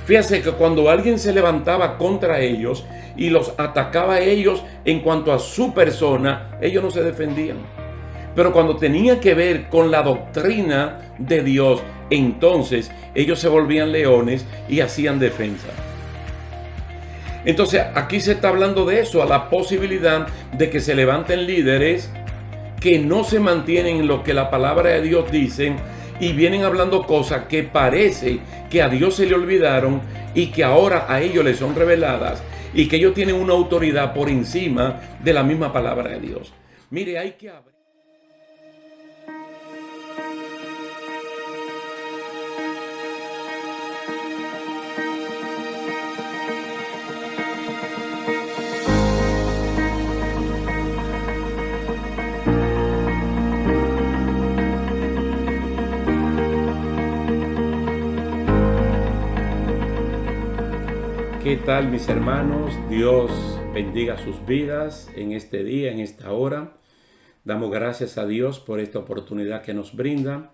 Fíjese que cuando alguien se levantaba contra ellos y los atacaba a ellos en cuanto a su persona, ellos no se defendían. Pero cuando tenía que ver con la doctrina de Dios, entonces ellos se volvían leones y hacían defensa. Entonces aquí se está hablando de eso, a la posibilidad de que se levanten líderes que no se mantienen en lo que la palabra de Dios dice y vienen hablando cosas que parece que a Dios se le olvidaron y que ahora a ellos les son reveladas y que ellos tienen una autoridad por encima de la misma palabra de Dios. Mire, hay que abrir. ¿Qué tal, mis hermanos? Dios bendiga sus vidas en este día, en esta hora. Damos gracias a Dios por esta oportunidad que nos brinda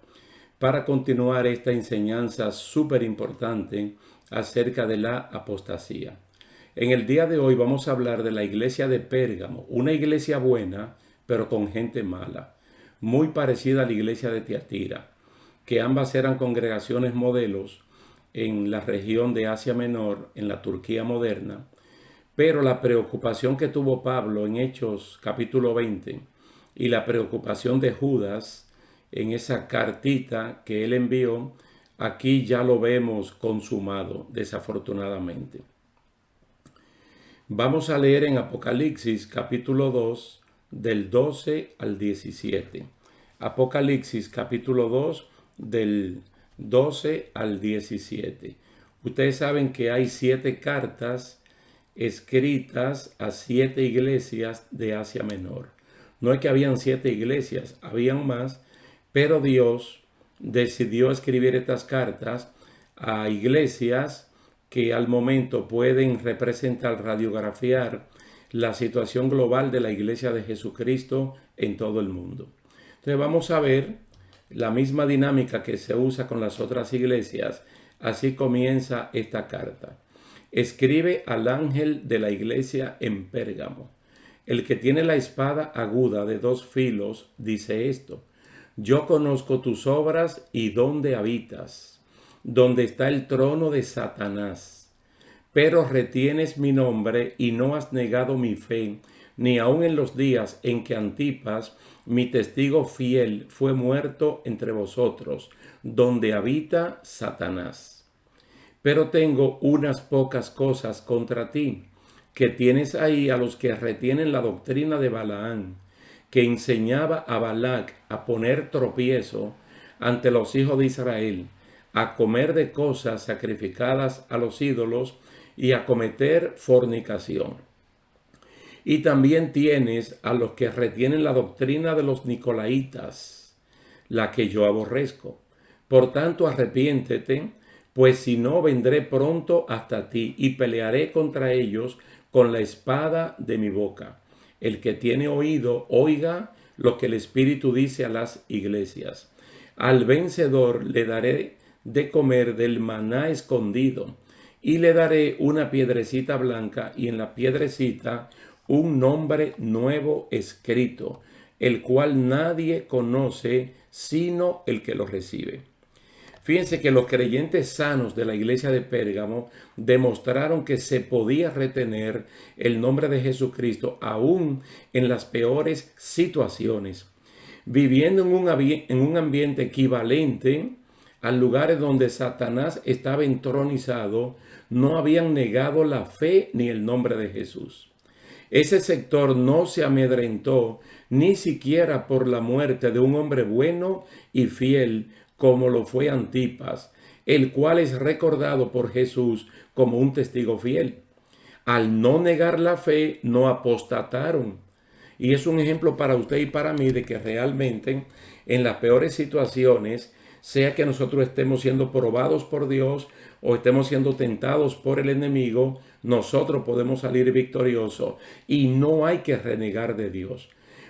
para continuar esta enseñanza súper importante acerca de la apostasía. En el día de hoy vamos a hablar de la iglesia de Pérgamo, una iglesia buena, pero con gente mala, muy parecida a la iglesia de Tiatira, que ambas eran congregaciones modelos en la región de Asia Menor, en la Turquía moderna, pero la preocupación que tuvo Pablo en Hechos capítulo 20 y la preocupación de Judas en esa cartita que él envió, aquí ya lo vemos consumado, desafortunadamente. Vamos a leer en Apocalipsis capítulo 2 del 12 al 17. Apocalipsis capítulo 2 del 12 al 17. Ustedes saben que hay 7 cartas escritas a 7 iglesias de Asia Menor. No es que habían 7 iglesias, habían más, pero Dios decidió escribir estas cartas a iglesias que al momento pueden representar, radiografiar la situación global de la iglesia de Jesucristo en todo el mundo. Entonces vamos a ver la misma dinámica que se usa con las otras iglesias. Así comienza esta carta. Escribe al ángel de la iglesia en Pérgamo. El que tiene la espada aguda de 2 filos dice esto: yo conozco tus obras y dónde habitas, donde está el trono de Satanás. Pero retienes mi nombre y no has negado mi fe, ni aun en los días en que Antipas, mi testigo fiel, fue muerto entre vosotros, donde habita Satanás. Pero tengo unas pocas cosas contra ti, que tienes ahí a los que retienen la doctrina de Balaán, que enseñaba a Balac a poner tropiezo ante los hijos de Israel, a comer de cosas sacrificadas a los ídolos y a cometer fornicación. Y también tienes a los que retienen la doctrina de los nicolaitas, la que yo aborrezco. Por tanto, arrepiéntete, pues si no, vendré pronto hasta ti y pelearé contra ellos con la espada de mi boca. El que tiene oído, oiga lo que el Espíritu dice a las iglesias. Al vencedor le daré de comer del maná escondido, y le daré una piedrecita blanca, y en la piedrecita un nombre nuevo escrito, el cual nadie conoce sino el que lo recibe. Fíjense que los creyentes sanos de la iglesia de Pérgamo demostraron que se podía retener el nombre de Jesucristo aún en las peores situaciones, viviendo en un ambiente equivalente a lugares donde Satanás estaba entronizado. No habían negado la fe ni el nombre de Jesús. Ese sector no se amedrentó ni siquiera por la muerte de un hombre bueno y fiel como lo fue Antipas, el cual es recordado por Jesús como un testigo fiel. Al no negar la fe, no apostataron. Y es un ejemplo para usted y para mí de que realmente en las peores situaciones, sea que nosotros estemos siendo probados por Dios o estemos siendo tentados por el enemigo, nosotros podemos salir victoriosos y no hay que renegar de Dios.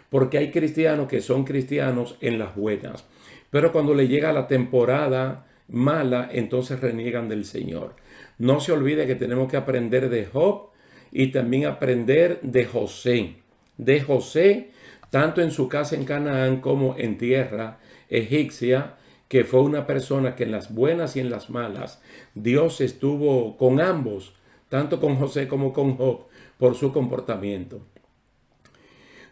Porque hay cristianos que son cristianos en las buenas, pero cuando le llega la temporada mala, entonces reniegan del Señor. No se olvide que tenemos que aprender de Job y también aprender de José. De José, tanto en su casa en Canaán como en tierra egipcia, que fue una persona que en las buenas y en las malas, Dios estuvo con ambos, tanto con José como con Job, por su comportamiento.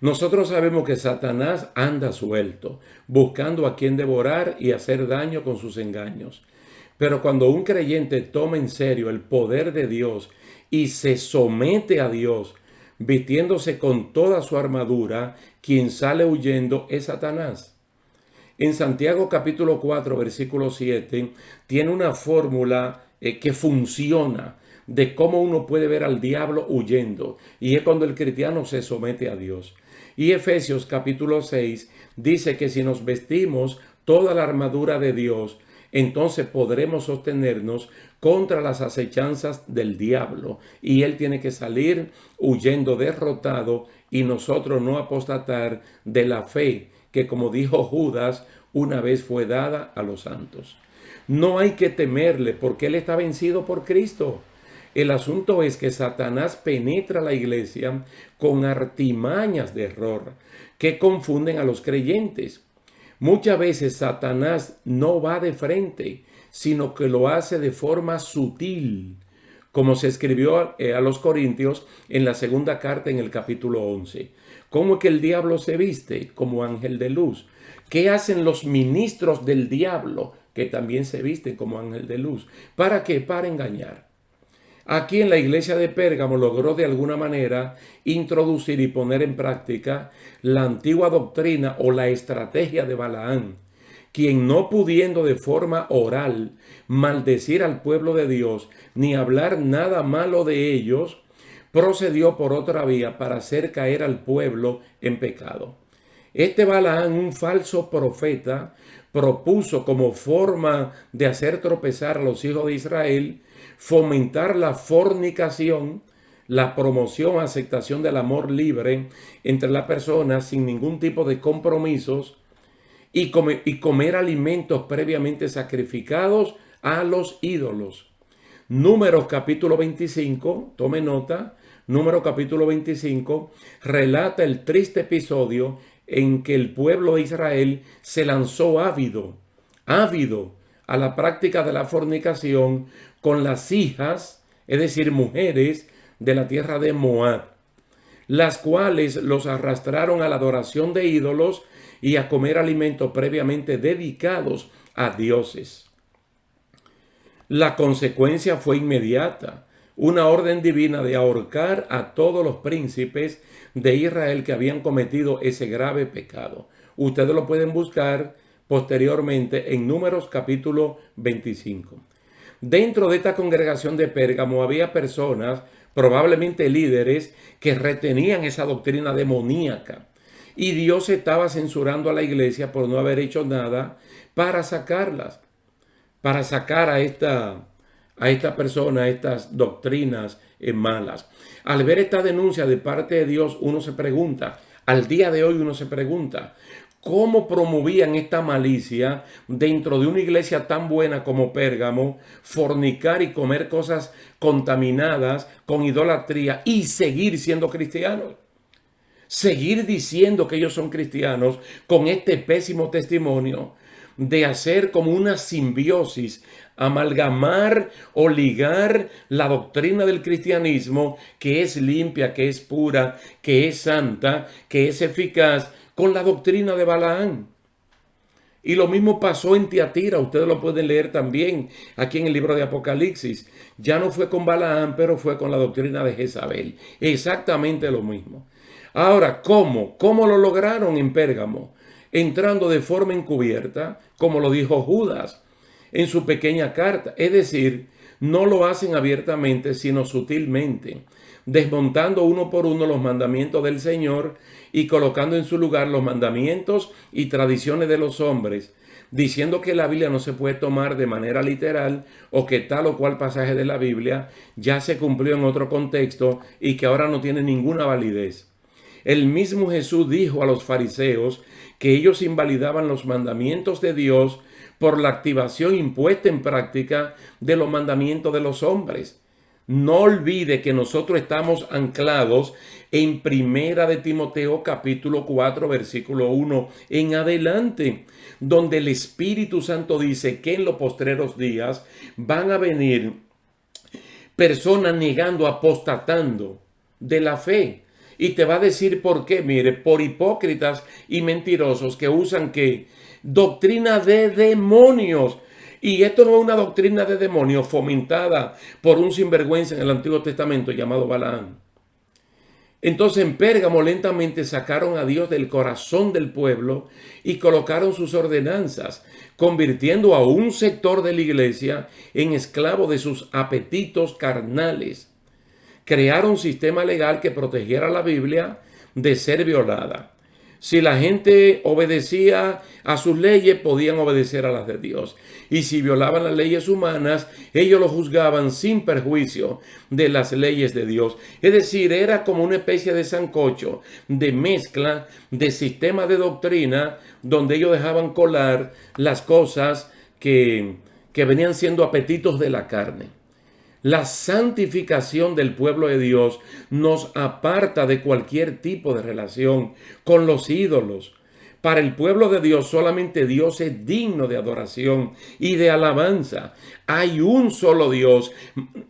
Nosotros sabemos que Satanás anda suelto, buscando a quien devorar y hacer daño con sus engaños. Pero cuando un creyente toma en serio el poder de Dios y se somete a Dios, vistiéndose con toda su armadura, quien sale huyendo es Satanás. En Santiago capítulo 4, versículo 7, tiene una fórmula que funciona de cómo uno puede ver al diablo huyendo. Y es cuando el cristiano se somete a Dios. Y Efesios capítulo 6 dice que si nos vestimos toda la armadura de Dios, entonces podremos sostenernos contra las acechanzas del diablo. Y él tiene que salir huyendo derrotado y nosotros no apostatar de la fe que, como dijo Judas, una vez fue dada a los santos. No hay que temerle porque él está vencido por Cristo. El asunto es que Satanás penetra la iglesia con artimañas de error que confunden a los creyentes. Muchas veces Satanás no va de frente, sino que lo hace de forma sutil, como se escribió a los Corintios en la segunda carta en el capítulo 11. ¿Cómo es que el diablo se viste? Como ángel de luz. ¿Qué hacen los ministros del diablo? Que también se visten como ángel de luz. ¿Para qué? Para engañar. Aquí en la iglesia de Pérgamo logró de alguna manera introducir y poner en práctica la antigua doctrina o la estrategia de Balaán, quien no pudiendo de forma oral maldecir al pueblo de Dios ni hablar nada malo de ellos, procedió por otra vía para hacer caer al pueblo en pecado. Este Balaán, un falso profeta, propuso como forma de hacer tropezar a los hijos de Israel fomentar la fornicación, la promoción, aceptación del amor libre entre las personas sin ningún tipo de compromisos y comer alimentos previamente sacrificados a los ídolos. Números capítulo 25, tome nota, Números capítulo 25 relata el triste episodio en que el pueblo de Israel se lanzó ávido a la práctica de la fornicación con las hijas, es decir, mujeres de la tierra de Moab, las cuales los arrastraron a la adoración de ídolos y a comer alimentos previamente dedicados a dioses. La consecuencia fue inmediata, una orden divina de ahorcar a todos los príncipes de Israel que habían cometido ese grave pecado. Ustedes lo pueden buscar posteriormente en Números capítulo 25. Dentro de esta congregación de Pérgamo había personas, probablemente líderes, que retenían esa doctrina demoníaca. Y Dios estaba censurando a la iglesia por no haber hecho nada para sacarlas, para sacar a esta persona, estas doctrinas malas. Al ver esta denuncia de parte de Dios, uno se pregunta, al día de hoy uno se pregunta, ¿cómo promovían esta malicia dentro de una iglesia tan buena como Pérgamo, fornicar y comer cosas contaminadas con idolatría y seguir siendo cristianos? Seguir diciendo que ellos son cristianos con este pésimo testimonio de hacer como una simbiosis, amalgamar o ligar la doctrina del cristianismo, que es limpia, que es pura, que es santa, que es eficaz, con la doctrina de Balaán. Y lo mismo pasó en Tiatira, ustedes lo pueden leer también aquí en el libro de Apocalipsis. Ya no fue con Balaán, pero fue con la doctrina de Jezabel. Exactamente lo mismo. Ahora, ¿cómo? ¿Cómo lo lograron en Pérgamo? Entrando de forma encubierta, como lo dijo Judas en su pequeña carta. Es decir, no lo hacen abiertamente, sino sutilmente, desmontando uno por uno los mandamientos del Señor y colocando en su lugar los mandamientos y tradiciones de los hombres, diciendo que la Biblia no se puede tomar de manera literal o que tal o cual pasaje de la Biblia ya se cumplió en otro contexto y que ahora no tiene ninguna validez. El mismo Jesús dijo a los fariseos que ellos invalidaban los mandamientos de Dios por la activación impuesta en práctica de los mandamientos de los hombres. No olvide que nosotros estamos anclados en Primera de Timoteo capítulo 4 versículo 1 en adelante, donde el Espíritu Santo dice que en los postreros días van a venir personas negando, apostatando de la fe. Y te va a decir por qué, mire, por hipócritas y mentirosos que usan ¿qué? Doctrina de demonios. Y esto no es una doctrina de demonios fomentada por un sinvergüenza en el Antiguo Testamento llamado Balaam. Entonces en Pérgamo lentamente sacaron a Dios del corazón del pueblo y colocaron sus ordenanzas, convirtiendo a un sector de la iglesia en esclavo de sus apetitos carnales. Crearon un sistema legal que protegiera a la Biblia de ser violada. Si la gente obedecía a sus leyes, podían obedecer a las de Dios. Y si violaban las leyes humanas, ellos lo juzgaban sin perjuicio de las leyes de Dios. Es decir, era como una especie de sancocho, de mezcla, de sistema de doctrina, donde ellos dejaban colar las cosas que venían siendo apetitos de la carne. La santificación del pueblo de Dios nos aparta de cualquier tipo de relación con los ídolos. Para el pueblo de Dios solamente Dios es digno de adoración y de alabanza. Hay un solo Dios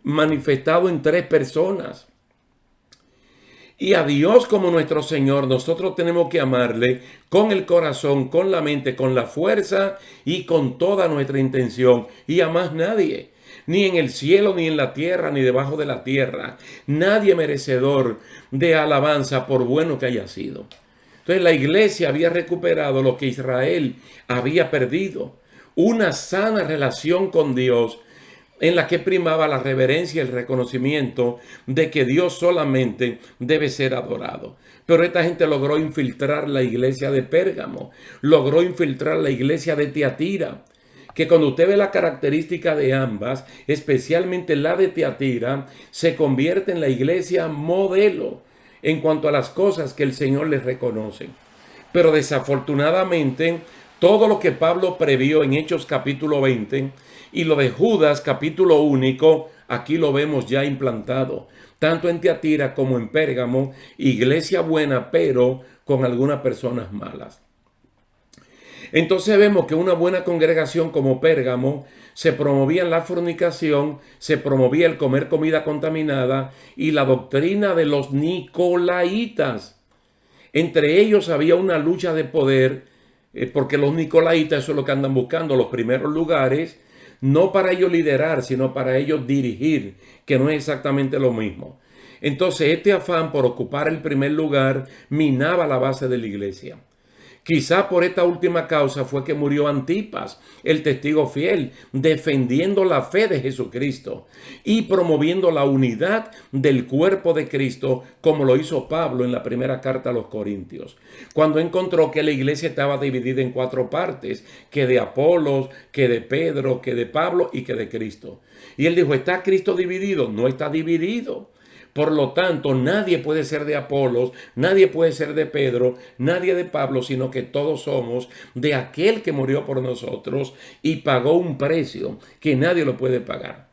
manifestado en 3 personas. Y a Dios como nuestro Señor nosotros tenemos que amarle con el corazón, con la mente, con la fuerza y con toda nuestra intención. Y a más nadie. Ni en el cielo, ni en la tierra, ni debajo de la tierra. Nadie merecedor de alabanza por bueno que haya sido. Entonces la iglesia había recuperado lo que Israel había perdido. Una sana relación con Dios en la que primaba la reverencia y el reconocimiento de que Dios solamente debe ser adorado. Pero esta gente logró infiltrar la iglesia de Pérgamo. Logró infiltrar la iglesia de Tiatira. Que cuando usted ve la característica de ambas, especialmente la de Tiatira, se convierte en la iglesia modelo en cuanto a las cosas que el Señor les reconoce. Pero desafortunadamente, todo lo que Pablo previó en Hechos capítulo 20 y lo de Judas capítulo único, aquí lo vemos ya implantado, tanto en Tiatira como en Pérgamo, iglesia buena, pero con algunas personas malas. Entonces vemos que una buena congregación como Pérgamo se promovía la fornicación, se promovía el comer comida contaminada y la doctrina de los nicolaitas. Entre ellos había una lucha de poder, porque los nicolaitas, eso es lo que andan buscando, los primeros lugares, no para ellos liderar, sino para ellos dirigir, que no es exactamente lo mismo. Entonces este afán por ocupar el primer lugar minaba la base de la iglesia. Quizá por esta última causa fue que murió Antipas, el testigo fiel, defendiendo la fe de Jesucristo y promoviendo la unidad del cuerpo de Cristo, como lo hizo Pablo en la primera carta a los Corintios, cuando encontró que la iglesia estaba dividida en 4 partes, que de Apolos, que de Pedro, que de Pablo y que de Cristo. Y él dijo, ¿está Cristo dividido? No está dividido. Por lo tanto, nadie puede ser de Apolos, nadie puede ser de Pedro, nadie de Pablo, sino que todos somos de aquel que murió por nosotros y pagó un precio que nadie lo puede pagar.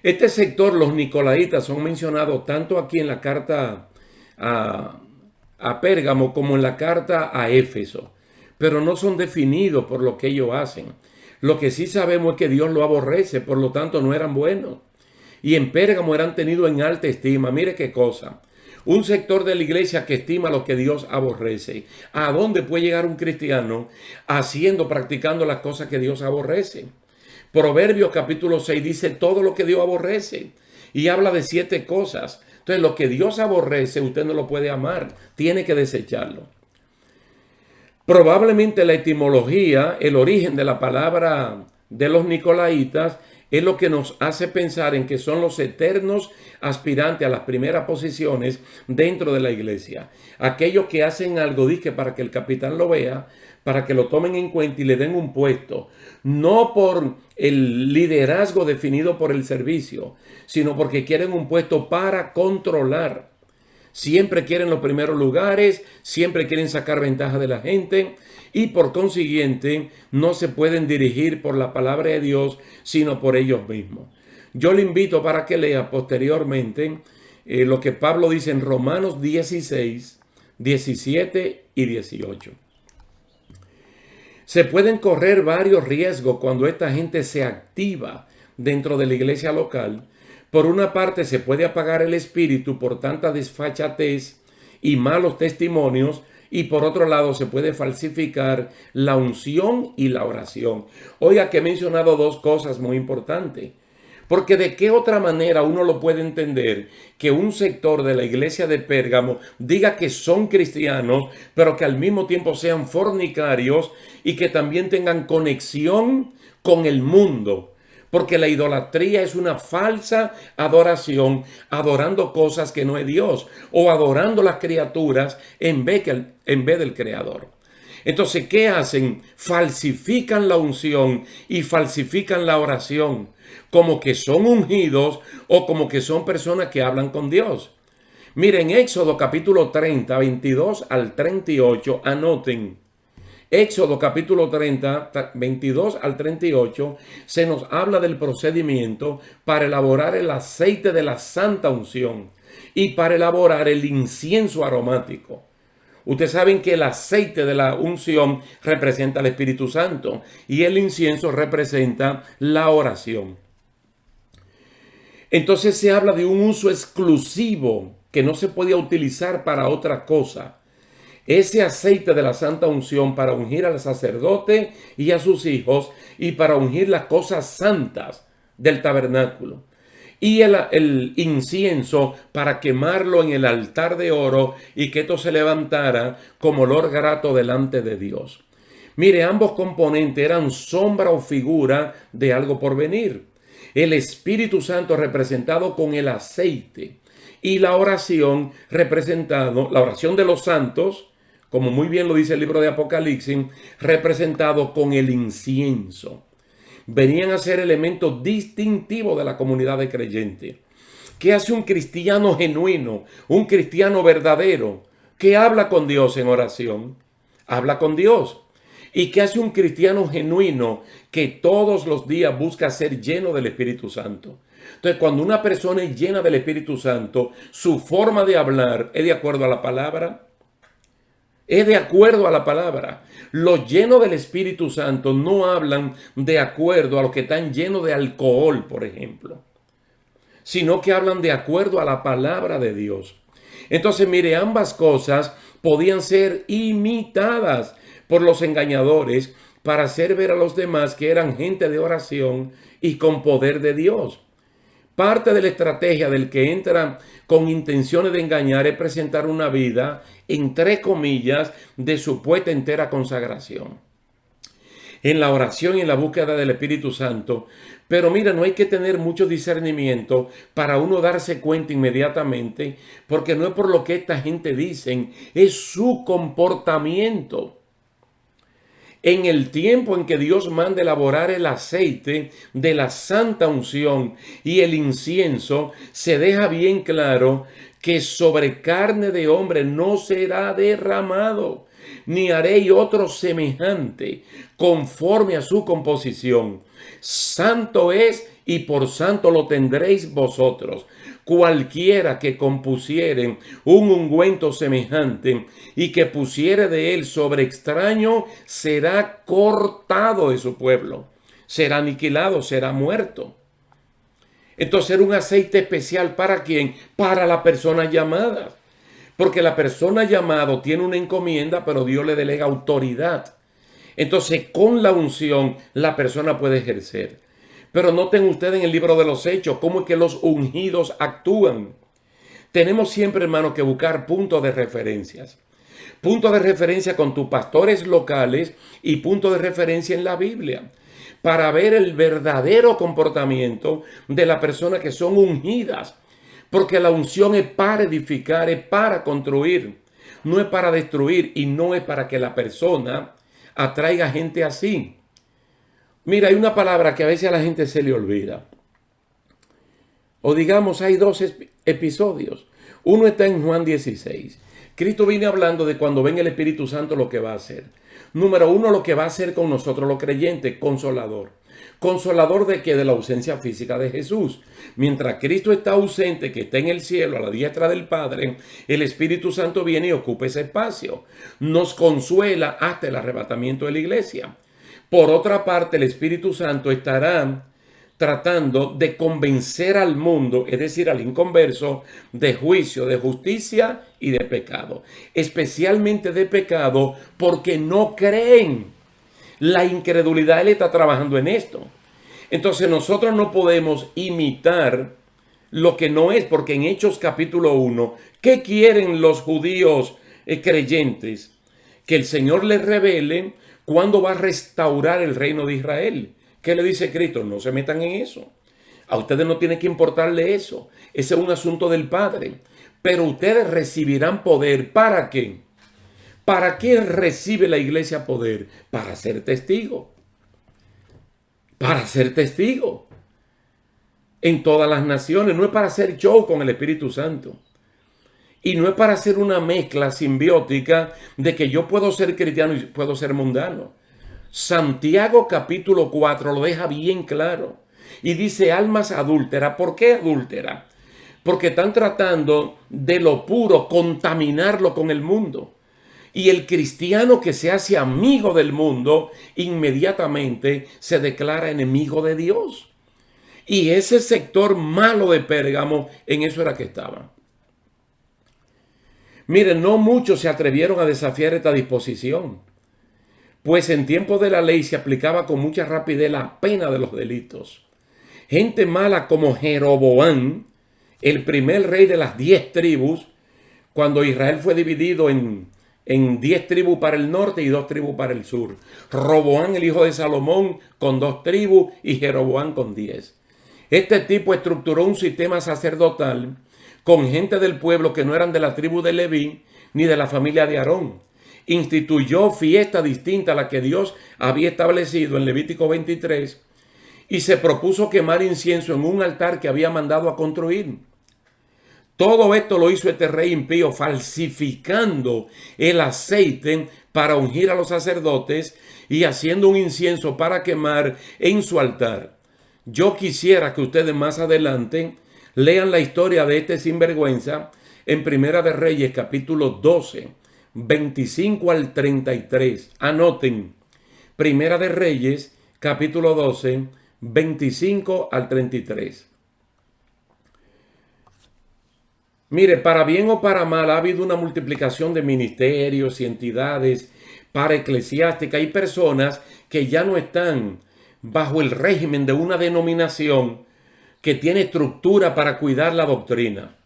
Este sector, los nicolaitas, son mencionados tanto aquí en la carta a Pérgamo como en la carta a Éfeso, pero no son definidos por lo que ellos hacen. Lo que sí sabemos es que Dios lo aborrece, por lo tanto no eran buenos. Y en Pérgamo eran tenidos en alta estima. Mire qué cosa. Un sector de la iglesia que estima lo que Dios aborrece. ¿A dónde puede llegar un cristiano practicando las cosas que Dios aborrece? Proverbios capítulo 6 dice todo lo que Dios aborrece. Y habla de 7 cosas. Entonces lo que Dios aborrece usted no lo puede amar. Tiene que desecharlo. Probablemente la etimología, el origen de la palabra de los nicolaitas, es lo que nos hace pensar en que son los eternos aspirantes a las primeras posiciones dentro de la iglesia. Aquellos que hacen algo, dije, para que el capitán lo vea, para que lo tomen en cuenta y le den un puesto. No por el liderazgo definido por el servicio, sino porque quieren un puesto para controlar. siempre quieren los primeros lugares, siempre quieren sacar ventaja de la gente y por consiguiente no se pueden dirigir por la palabra de Dios, sino por ellos mismos. Yo le invito para que lea posteriormente lo que Pablo dice en Romanos 16, 17 y 18. Se pueden correr varios riesgos cuando esta gente se activa dentro de la iglesia local. Por una parte, se puede apagar el espíritu por tanta desfachatez y malos testimonios, y por otro lado se puede falsificar la unción y la oración. Oiga, que he mencionado dos cosas muy importantes. Porque de qué otra manera uno lo puede entender que un sector de la iglesia de Pérgamo diga que son cristianos, pero que al mismo tiempo sean fornicarios y que también tengan conexión con el mundo. Porque la idolatría es una falsa adoración, adorando cosas que no es Dios o adorando las criaturas en vez del Creador. Entonces, ¿qué hacen? Falsifican la unción y falsifican la oración, como que son ungidos o como que son personas que hablan con Dios. Miren, Éxodo capítulo 30, 22 al 38, anoten. Éxodo capítulo 30, 22 al 38, se nos habla del procedimiento para elaborar el aceite de la santa unción y para elaborar el incienso aromático. Ustedes saben que el aceite de la unción representa al Espíritu Santo y el incienso representa la oración. Entonces se habla de un uso exclusivo que no se podía utilizar para otra cosa. Ese aceite de la santa unción para ungir al sacerdote y a sus hijos y para ungir las cosas santas del tabernáculo. Y el incienso para quemarlo en el altar de oro y que esto se levantara como olor grato delante de Dios. Mire, ambos componentes eran sombra o figura de algo por venir. El Espíritu Santo representado con el aceite y la oración representado, la oración de los santos, como muy bien lo dice el libro de Apocalipsis, representado con el incienso. Venían a ser elementos distintivos de la comunidad de creyentes. ¿Qué hace un cristiano genuino, un cristiano verdadero, que habla con Dios en oración? Habla con Dios. ¿Y qué hace un cristiano genuino que todos los días busca ser lleno del Espíritu Santo? Entonces, cuando una persona es llena del Espíritu Santo, su forma de hablar es de acuerdo a la palabra. Es de acuerdo a la palabra. Los llenos del Espíritu Santo no hablan de acuerdo a los que están llenos de alcohol, por ejemplo, sino que hablan de acuerdo a la palabra de Dios. Entonces, mire, ambas cosas podían ser imitadas por los engañadores para hacer ver a los demás que eran gente de oración y con poder de Dios. Parte de la estrategia del que entra con intenciones de engañar es presentar una vida, entre comillas, de supuesta entera consagración en la oración y en la búsqueda del Espíritu Santo. Pero mira, no hay que tener mucho discernimiento para uno darse cuenta inmediatamente, porque no es por lo que esta gente dicen, es su comportamiento. En el tiempo en que Dios manda elaborar el aceite de la santa unción y el incienso, se deja bien claro que sobre carne de hombre no será derramado, ni haréis otro semejante conforme a su composición. Santo es y por santo lo tendréis vosotros. Cualquiera que compusiere un ungüento semejante y que pusiere de él sobre extraño será cortado de su pueblo, será aniquilado, será muerto. Entonces era un aceite especial ¿para quién? Para la persona llamada. Porque la persona llamada tiene una encomienda, pero Dios le delega autoridad. Entonces con la unción la persona puede ejercer. Pero noten ustedes en el libro de los Hechos cómo es que los ungidos actúan. Tenemos siempre, hermano, que buscar puntos de referencias. Puntos de referencia con tus pastores locales y puntos de referencia en la Biblia, para ver el verdadero comportamiento de las personas que son ungidas. Porque la unción es para edificar, es para construir, no es para destruir y no es para que la persona atraiga gente así. Mira, hay una palabra que a veces a la gente se le olvida. O digamos, hay dos episodios. Uno está en Juan 16. Cristo viene hablando de cuando venga el Espíritu Santo lo que va a hacer. Número uno, lo que va a hacer con nosotros los creyentes, consolador. ¿Consolador de qué? De la ausencia física de Jesús. Mientras Cristo está ausente, que está en el cielo, a la diestra del Padre, el Espíritu Santo viene y ocupa ese espacio. Nos consuela hasta el arrebatamiento de la iglesia. Por otra parte, el Espíritu Santo estará tratando de convencer al mundo, es decir, al inconverso, de juicio, de justicia y de pecado. Especialmente de pecado porque no creen. La incredulidad, él está trabajando en esto. Entonces nosotros no podemos imitar lo que no es, porque en Hechos capítulo 1, ¿qué quieren los judíos creyentes? Que el Señor les revele cuándo va a restaurar el reino de Israel. ¿Qué le dice Cristo? No se metan en eso. A ustedes no tiene que importarle eso. Ese es un asunto del Padre. Pero ustedes recibirán poder. ¿Para qué? ¿Para qué recibe la iglesia poder? Para ser testigo. Para ser testigo. En todas las naciones. No es para hacer show con el Espíritu Santo. Y no es para hacer una mezcla simbiótica de que yo puedo ser cristiano y puedo ser mundano. Santiago capítulo 4 lo deja bien claro. Y dice almas adúlteras. ¿Por qué adúlteras? Porque están tratando de lo puro contaminarlo con el mundo. Y el cristiano que se hace amigo del mundo, inmediatamente se declara enemigo de Dios. Y ese sector malo de Pérgamo, en eso era que estaban. Miren, no muchos se atrevieron a desafiar esta disposición, pues en tiempos de la ley se aplicaba con mucha rapidez la pena de los delitos. Gente mala como Jeroboam, el primer rey de las 10 tribus, cuando Israel fue dividido en 10 tribus para el norte y 2 tribus para el sur. Roboam, el hijo de Salomón, con 2 tribus y Jeroboam con 10. Este tipo estructuró un sistema sacerdotal con gente del pueblo que no eran de la tribu de Leví ni de la familia de Aarón. Instituyó fiesta distinta a la que Dios había establecido en Levítico 23 y se propuso quemar incienso en un altar que había mandado a construir. Todo esto lo hizo este rey impío, falsificando el aceite para ungir a los sacerdotes y haciendo un incienso para quemar en su altar. Yo quisiera que ustedes más adelante lean la historia de este sinvergüenza en Primera de Reyes, capítulo 12, 25 al 33. Anoten, Primera de Reyes, capítulo 12, 25 al 33. Mire, para bien o para mal ha habido una multiplicación de ministerios y entidades para eclesiásticas. Hay personas que ya no están bajo el régimen de una denominación que tiene estructura para cuidar la doctrina.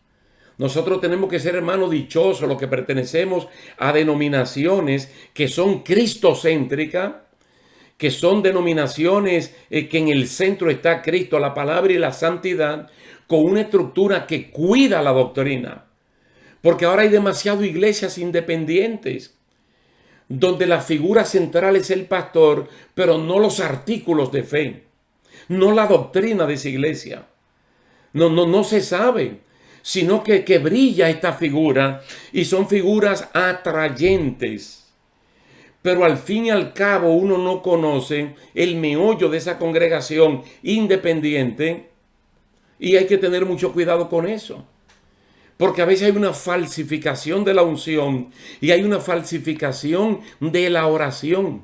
Nosotros tenemos que ser, hermanos, dichosos los que pertenecemos a denominaciones que son cristocéntricas, que son denominaciones que en el centro está Cristo, la palabra y la santidad, con una estructura que cuida la doctrina. Porque ahora hay demasiadas iglesias independientes, donde la figura central es el pastor, pero no los artículos de fe, no la doctrina de esa iglesia. No se sabe, sino que brilla esta figura y son figuras atrayentes. Pero al fin y al cabo uno no conoce el meollo de esa congregación independiente y hay que tener mucho cuidado con eso. Porque a veces hay una falsificación de la unción y hay una falsificación de la oración.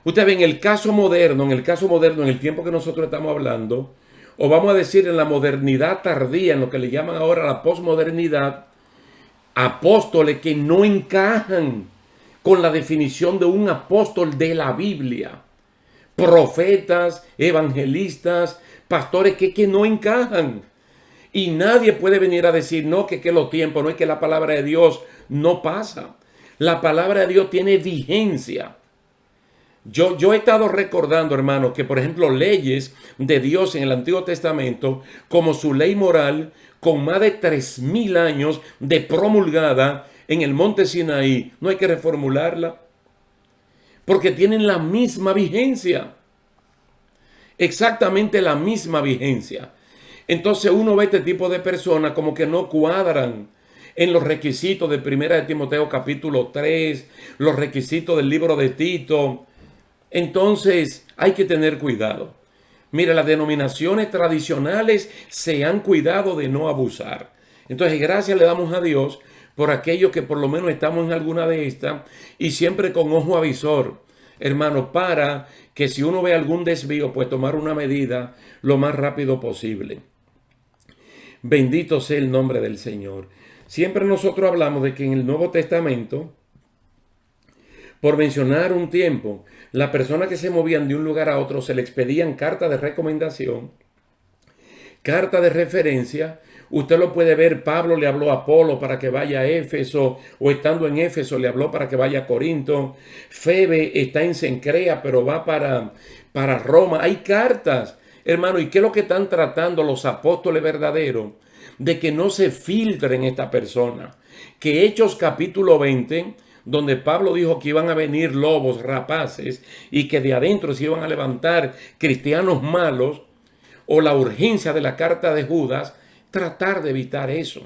Usted ve, en el caso moderno, en el tiempo que nosotros estamos hablando, o vamos a decir en la modernidad tardía, en lo que le llaman ahora la posmodernidad, apóstoles que no encajan con la definición de un apóstol de la Biblia. Profetas, evangelistas, pastores que no encajan. Y nadie puede venir a decir, no, que los tiempos, no es que la palabra de Dios no pasa. La palabra de Dios tiene vigencia. Yo he estado recordando, hermano, que por ejemplo leyes de Dios en el Antiguo Testamento, como su ley moral, con más de 3000 años de promulgada en el monte Sinaí, no hay que reformularla, porque tienen la misma vigencia, exactamente la misma vigencia. Entonces uno ve este tipo de personas como que no cuadran en los requisitos de Primera de Timoteo capítulo 3, los requisitos del libro de Tito. Entonces hay que tener cuidado. Mira, las denominaciones tradicionales se han cuidado de no abusar. Entonces, gracias le damos a Dios por aquellos que por lo menos estamos en alguna de estas y siempre con ojo avisor, hermano, para que si uno ve algún desvío, pues tomar una medida lo más rápido posible. Bendito sea el nombre del Señor. Siempre nosotros hablamos de que en el Nuevo Testamento, por mencionar un tiempo, las personas que se movían de un lugar a otro se les pedían carta de recomendación, carta de referencia. Usted lo puede ver, Pablo le habló a Apolo para que vaya a Éfeso, o estando en Éfeso le habló para que vaya a Corinto. Febe está en Cencrea, pero va para Roma. Hay cartas, hermano, ¿y qué es lo que están tratando los apóstoles verdaderos? De que no se filtren esta persona. Que Hechos capítulo 20, donde Pablo dijo que iban a venir lobos rapaces y que de adentro se iban a levantar cristianos malos, o la urgencia de la carta de Judas, tratar de evitar eso.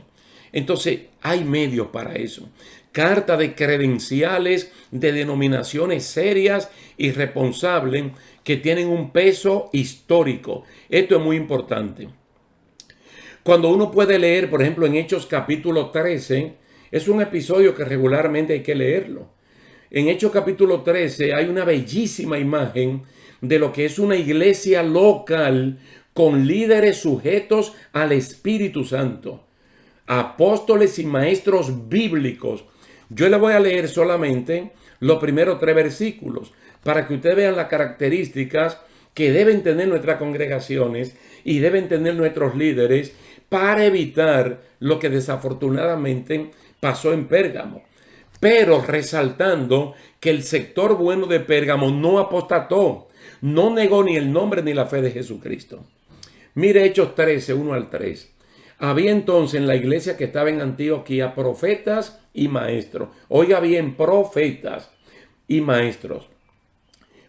Entonces hay medios para eso. Carta de credenciales de denominaciones serias y responsables que tienen un peso histórico. Esto es muy importante. Cuando uno puede leer, por ejemplo, en Hechos capítulo 13, es un episodio que regularmente hay que leerlo. En Hechos capítulo 13 hay una bellísima imagen de lo que es una iglesia local con líderes sujetos al Espíritu Santo, apóstoles y maestros bíblicos. Yo le voy a leer solamente los primeros 3 versículos para que ustedes vean las características que deben tener nuestras congregaciones y deben tener nuestros líderes para evitar lo que desafortunadamente pasó en Pérgamo. Pero resaltando que el sector bueno de Pérgamo no apostató, no negó ni el nombre ni la fe de Jesucristo. Mire Hechos 13, 1 al 3. Había entonces en la iglesia que estaba en Antioquía profetas y maestros. Oiga bien, profetas y maestros.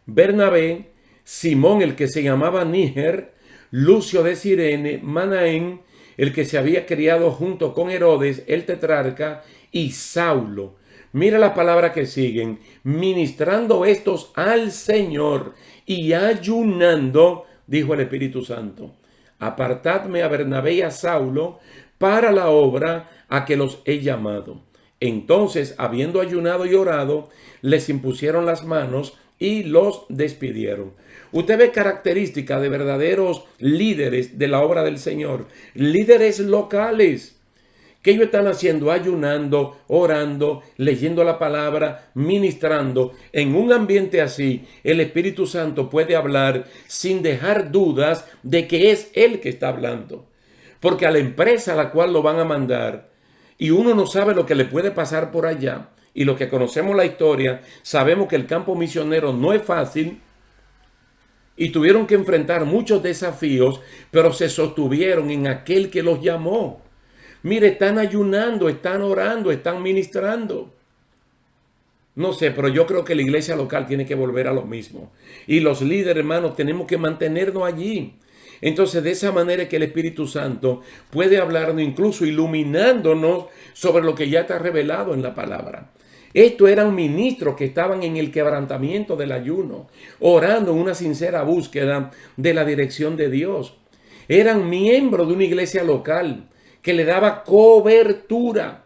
Bernabé, Simón el que se llamaba Níger, Lucio de Cirene, Manaén, el que se había criado junto con Herodes, el tetrarca, y Saulo. Mira la palabra que siguen. Ministrando estos al Señor y ayunando, dijo el Espíritu Santo. Apartadme a Bernabé y a Saulo para la obra a que los he llamado. Entonces, habiendo ayunado y orado, les impusieron las manos y los despidieron. Usted ve características de verdaderos líderes de la obra del Señor, líderes locales. ¿Qué ellos están haciendo? Ayunando, orando, leyendo la palabra, ministrando. En un ambiente así, el Espíritu Santo puede hablar sin dejar dudas de que es Él que está hablando. Porque a la empresa a la cual lo van a mandar, y uno no sabe lo que le puede pasar por allá, y los que conocemos la historia, sabemos que el campo misionero no es fácil, y tuvieron que enfrentar muchos desafíos, pero se sostuvieron en aquel que los llamó. Mire, están ayunando, están orando, están ministrando. No sé, pero yo creo que la iglesia local tiene que volver a lo mismo. Y los líderes, hermanos, tenemos que mantenernos allí. Entonces, de esa manera que el Espíritu Santo puede hablarnos, incluso iluminándonos sobre lo que ya está revelado en la palabra. Estos eran ministros que estaban en el quebrantamiento del ayuno, orando en una sincera búsqueda de la dirección de Dios. Eran miembros de una iglesia local que le daba cobertura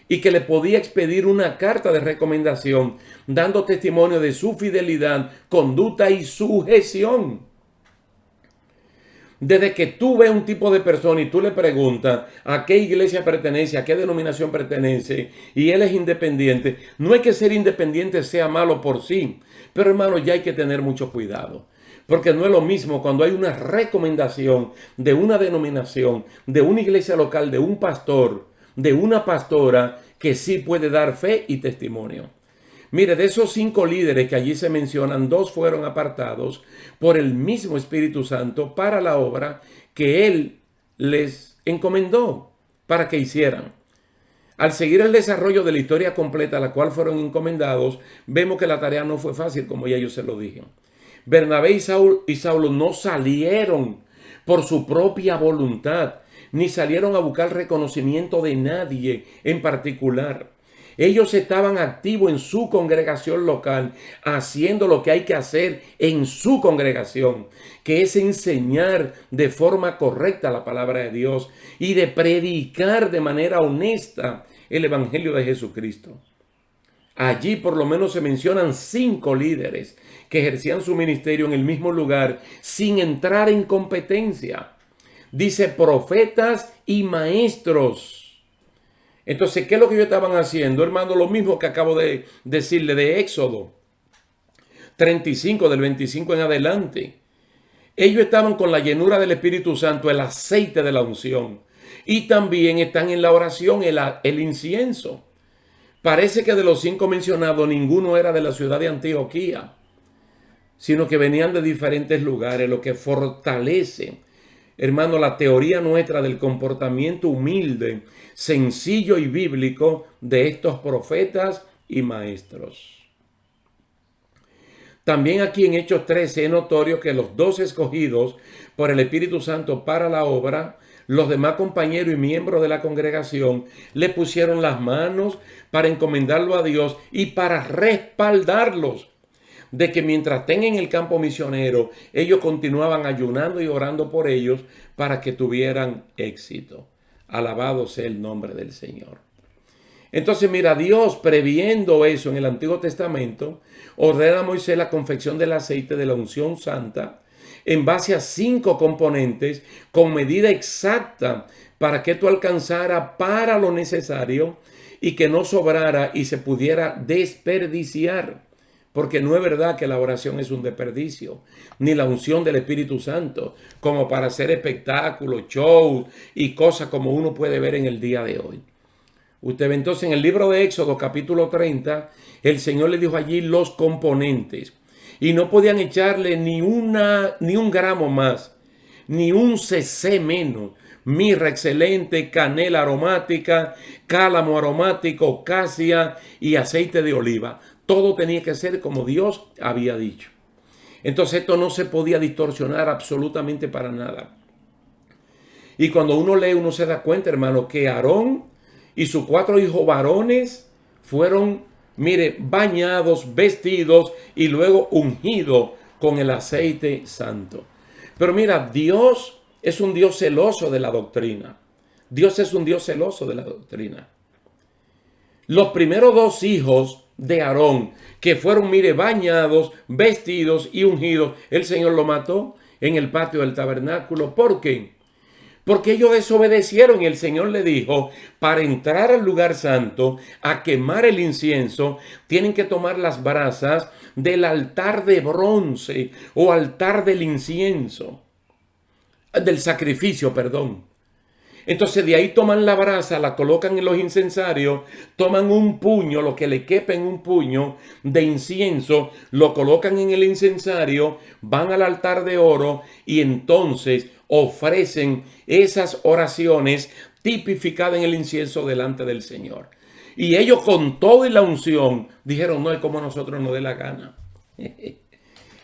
y que le podía expedir una carta de recomendación, dando testimonio de su fidelidad, conducta y sujeción. Desde que tú ves un tipo de persona y tú le preguntas a qué iglesia pertenece, a qué denominación pertenece, y él es independiente, no es que ser independiente sea malo por sí, pero hermano, ya hay que tener mucho cuidado. Porque no es lo mismo cuando hay una recomendación de una denominación, de una iglesia local, de un pastor, de una pastora que sí puede dar fe y testimonio. Mire, de esos 5 líderes que allí se mencionan, 2 fueron apartados por el mismo Espíritu Santo para la obra que Él les encomendó para que hicieran. Al seguir el desarrollo de la historia completa a la cual fueron encomendados, vemos que la tarea no fue fácil, como ya yo se lo dije. Bernabé y Saulo no salieron por su propia voluntad, ni salieron a buscar reconocimiento de nadie en particular. Ellos estaban activos en su congregación local, haciendo lo que hay que hacer en su congregación, que es enseñar de forma correcta la palabra de Dios y de predicar de manera honesta el Evangelio de Jesucristo. Allí por lo menos se mencionan 5 líderes que ejercían su ministerio en el mismo lugar sin entrar en competencia. Dice profetas y maestros. Entonces, ¿qué es lo que ellos estaban haciendo, hermano? Lo mismo que acabo de decirle de Éxodo 35, del 25 en adelante. Ellos estaban con la llenura del Espíritu Santo, el aceite de la unción. Y también están en la oración, el incienso. Parece que de los 5 mencionados, ninguno era de la ciudad de Antioquía, sino que venían de diferentes lugares, lo que fortalece, hermano, la teoría nuestra del comportamiento humilde, sencillo y bíblico de estos profetas y maestros. También aquí en Hechos 13 es notorio que los 2 escogidos por el Espíritu Santo para la obra, los demás compañeros y miembros de la congregación, le pusieron las manos para encomendarlo a Dios y para respaldarlos de que mientras estén en el campo misionero, ellos continuaban ayunando y orando por ellos para que tuvieran éxito. Alabado sea el nombre del Señor. Entonces, mira, Dios, previendo eso en el Antiguo Testamento, ordena a Moisés la confección del aceite de la unción santa en base a 5 componentes con medida exacta para que esto alcanzara para lo necesario y que no sobrara y se pudiera desperdiciar. Porque no es verdad que la oración es un desperdicio, ni la unción del Espíritu Santo, como para hacer espectáculos, shows y cosas como uno puede ver en el día de hoy. Usted ve entonces en el libro de Éxodo capítulo 30, el Señor le dijo allí los componentes. Y no podían echarle ni un gramo más, ni un cc menos. Mirra excelente, canela aromática, cálamo aromático, casia y aceite de oliva. Todo tenía que ser como Dios había dicho. Entonces esto no se podía distorsionar absolutamente para nada. Y cuando uno lee, uno se da cuenta, hermano, que Aarón y sus 4 hijos varones fueron, mire, bañados, vestidos y luego ungidos con el aceite santo. Pero mira, Dios es un Dios celoso de la doctrina. Dios es un Dios celoso de la doctrina. Los primeros 2 hijos de Aarón, que fueron, mire, bañados, vestidos y ungidos, el Señor lo mató en el patio del tabernáculo. ¿Por qué? Porque ellos desobedecieron y el Señor le dijo, para entrar al lugar santo, a quemar el incienso, tienen que tomar las brasas del altar de bronce o altar del incienso, del sacrificio, perdón. Entonces de ahí toman la brasa, la colocan en los incensarios, toman un puño, lo que le quepa en un puño de incienso, lo colocan en el incensario, van al altar de oro y entonces ofrecen esas oraciones tipificadas en el incienso delante del Señor. Y ellos con toda la unción dijeron, no es como a nosotros nos dé la gana.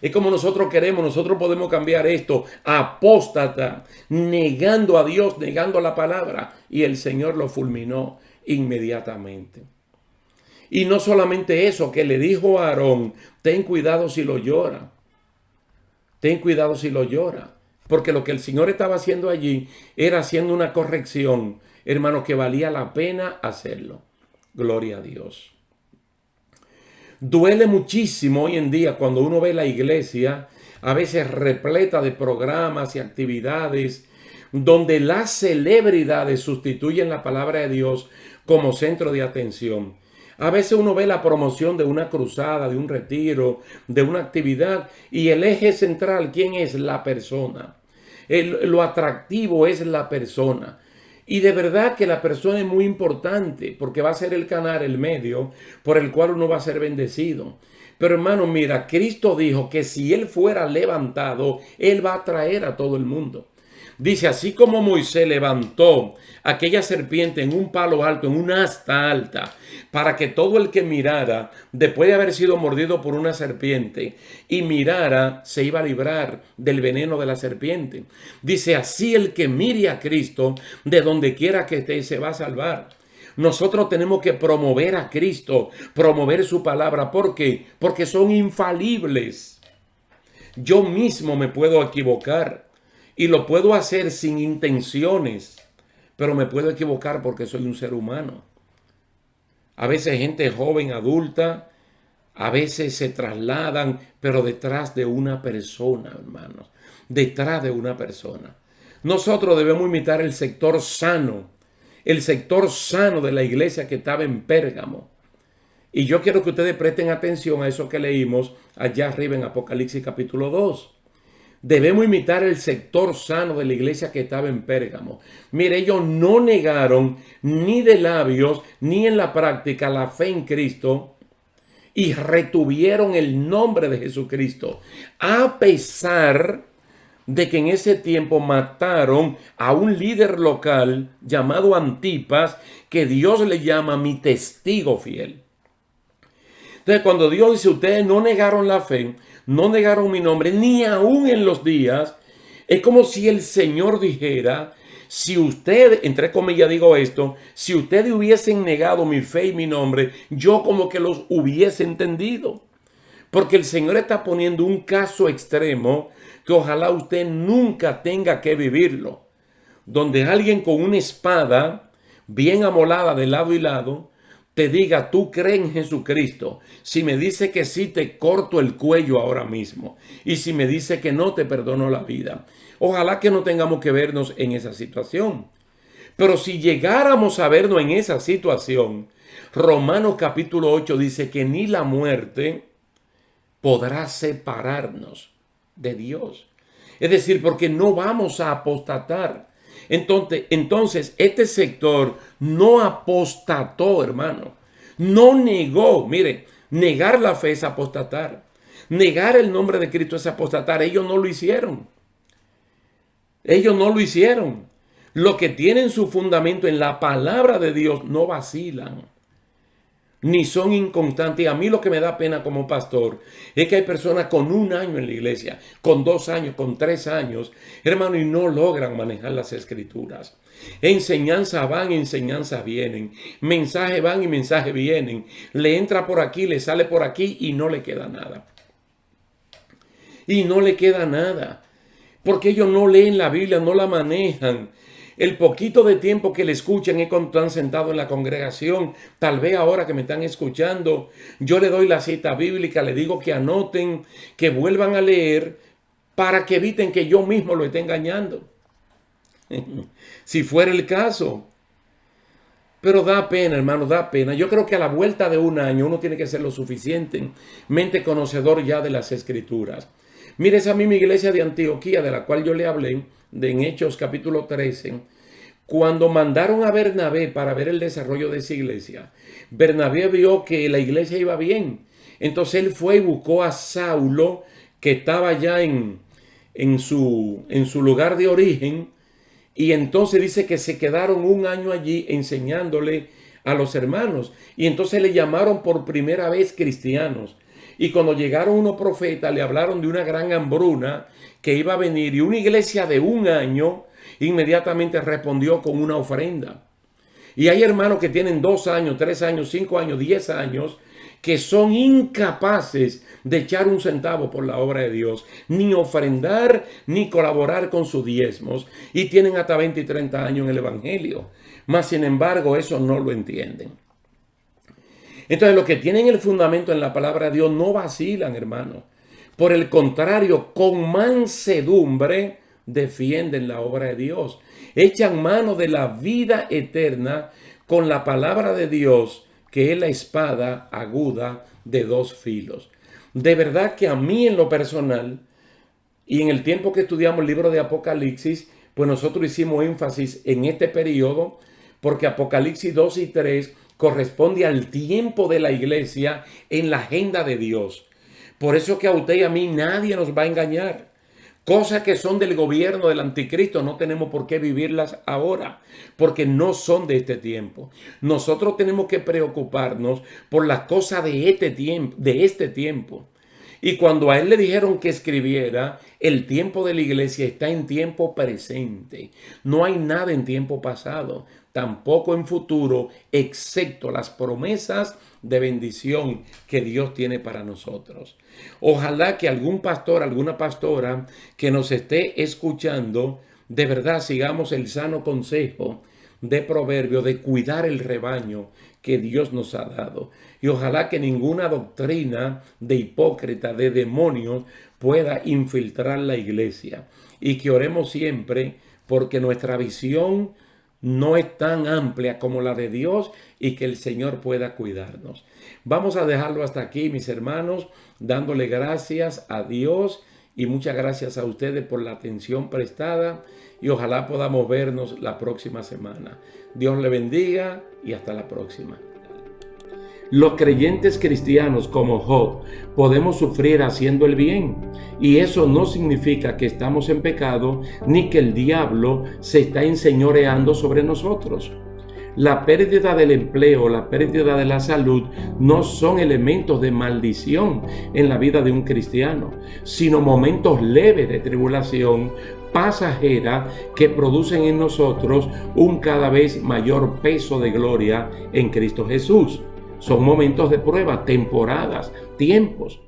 Es como nosotros queremos, nosotros podemos cambiar esto. Apóstata, negando a Dios, negando la palabra. Y el Señor lo fulminó inmediatamente. Y no solamente eso, que le dijo a Aarón, ten cuidado si lo llora. Ten cuidado si lo llora. Porque lo que el Señor estaba haciendo allí era haciendo una corrección, hermano, que valía la pena hacerlo. Gloria a Dios. Duele muchísimo hoy en día cuando uno ve la iglesia, a veces repleta de programas y actividades, donde las celebridades sustituyen la palabra de Dios como centro de atención. A veces uno ve la promoción de una cruzada, de un retiro, de una actividad, y el eje central, ¿quién es? La persona. Lo atractivo es la persona. Y de verdad que la persona es muy importante porque va a ser el canal, el medio por el cual uno va a ser bendecido. Pero hermano, mira, Cristo dijo que si Él fuera levantado, Él va a traer a todo el mundo. Dice, así como Moisés levantó aquella serpiente en un palo alto, en una asta alta, para que todo el que mirara, después de haber sido mordido por una serpiente, y mirara, se iba a librar del veneno de la serpiente. Dice, así el que mire a Cristo, de donde quiera que esté, se va a salvar. Nosotros tenemos que promover a Cristo, promover su palabra. ¿Por qué? Porque son infalibles. Yo mismo me puedo equivocar y lo puedo hacer sin intenciones, pero me puedo equivocar porque soy un ser humano. A veces gente joven, adulta, a veces se trasladan, pero detrás de una persona, hermanos, detrás de una persona. Nosotros debemos imitar el sector sano de la iglesia que estaba en Pérgamo. Y yo quiero que ustedes presten atención a eso que leímos allá arriba en Apocalipsis capítulo 2. Debemos imitar el sector sano de la iglesia que estaba en Pérgamo. Mire, ellos no negaron ni de labios ni en la práctica la fe en Cristo y retuvieron el nombre de Jesucristo, a pesar de que en ese tiempo mataron a un líder local llamado Antipas, que Dios le llama mi testigo fiel. Entonces, cuando Dios dice, ustedes no negaron la fe, no negaron mi nombre, ni aún en los días, es como si el Señor dijera, si ustedes, entre comillas digo esto, si ustedes hubiesen negado mi fe y mi nombre, yo como que los hubiese entendido. Porque el Señor está poniendo un caso extremo que ojalá usted nunca tenga que vivirlo. Donde alguien con una espada bien amolada de lado y lado te diga, tú crees en Jesucristo. Si me dice que sí, te corto el cuello ahora mismo. Y si me dice que no, te perdono la vida. Ojalá que no tengamos que vernos en esa situación. Pero si llegáramos a vernos en esa situación, Romanos capítulo 8 dice que ni la muerte podrá separarnos de Dios. Es decir, porque no vamos a apostatar. Entonces, este sector no apostató, hermano. No negó. Mire, negar la fe es apostatar. Negar el nombre de Cristo es apostatar. Ellos no lo hicieron. Ellos no lo hicieron. Lo que tienen su fundamento en la palabra de Dios no vacilan, ni son inconstantes. Y a mí lo que me da pena como pastor es que hay personas con 1 año en la iglesia, con 2 años, con 3 años, hermano, y no logran manejar las escrituras. Enseñanza van, enseñanza vienen. Mensaje van y mensaje vienen. Le entra por aquí, le sale por aquí y no le queda nada. Y no le queda nada. Porque ellos no leen la Biblia, no la manejan. El poquito de tiempo que le escuchan es cuando están sentados en la congregación. Tal vez ahora que me están escuchando, yo le doy la cita bíblica, le digo que anoten, que vuelvan a leer para que eviten que yo mismo lo esté engañando. Si fuera el caso. Pero da pena, hermano, da pena. Yo creo que a la vuelta de 1 año uno tiene que ser lo suficientemente conocedor ya de las escrituras. Mire esa misma iglesia de Antioquía de la cual yo le hablé, en Hechos capítulo 13, cuando mandaron a Bernabé para ver el desarrollo de esa iglesia, Bernabé vio que la iglesia iba bien. Entonces él fue y buscó a Saulo, que estaba ya en su lugar de origen, y entonces dice que se quedaron 1 año allí enseñándole a los hermanos. Y entonces le llamaron por primera vez cristianos. Y cuando llegaron unos profetas, le hablaron de una gran hambruna que iba a venir. Y una iglesia de 1 año inmediatamente respondió con una ofrenda. Y hay hermanos que tienen 2 años, 3 años, 5 años, 10 años, que son incapaces de echar un centavo por la obra de Dios, ni ofrendar, ni colaborar con sus diezmos, y tienen hasta 20 y 30 años en el Evangelio. Mas, sin embargo, eso no lo entienden. Entonces, los que tienen el fundamento en la palabra de Dios no vacilan, hermano. Por el contrario, con mansedumbre defienden la obra de Dios. Echan mano de la vida eterna con la palabra de Dios, que es la espada aguda de 2 filos. De verdad que a mí en lo personal, y en el tiempo que estudiamos el libro de Apocalipsis, pues nosotros hicimos énfasis en este periodo, porque Apocalipsis 2 y 3 corresponde al tiempo de la iglesia en la agenda de Dios. Por eso que a usted y a mí nadie nos va a engañar. Cosas que son del gobierno del anticristo no tenemos por qué vivirlas ahora, porque no son de este tiempo. Nosotros tenemos que preocuparnos por las cosas de este tiempo. Y cuando a él le dijeron que escribiera, el tiempo de la iglesia está en tiempo presente. No hay nada en tiempo pasado, tampoco en futuro, excepto las promesas de bendición que Dios tiene para nosotros. Ojalá que algún pastor, alguna pastora que nos esté escuchando, de verdad sigamos el sano consejo de Proverbio de cuidar el rebaño que Dios nos ha dado. Y ojalá que ninguna doctrina de hipócrita, de demonios, pueda infiltrar la iglesia. Y que oremos siempre porque nuestra visión no es tan amplia como la de Dios y que el Señor pueda cuidarnos. Vamos a dejarlo hasta aquí, mis hermanos, dándole gracias a Dios y muchas gracias a ustedes por la atención prestada y ojalá podamos vernos la próxima semana. Dios le bendiga y hasta la próxima. Los creyentes cristianos como Job podemos sufrir haciendo el bien y eso no significa que estamos en pecado ni que el diablo se está enseñoreando sobre nosotros. La pérdida del empleo, la pérdida de la salud no son elementos de maldición en la vida de un cristiano, sino momentos leves de tribulación pasajera que producen en nosotros un cada vez mayor peso de gloria en Cristo Jesús. Son momentos de prueba, temporadas, tiempos.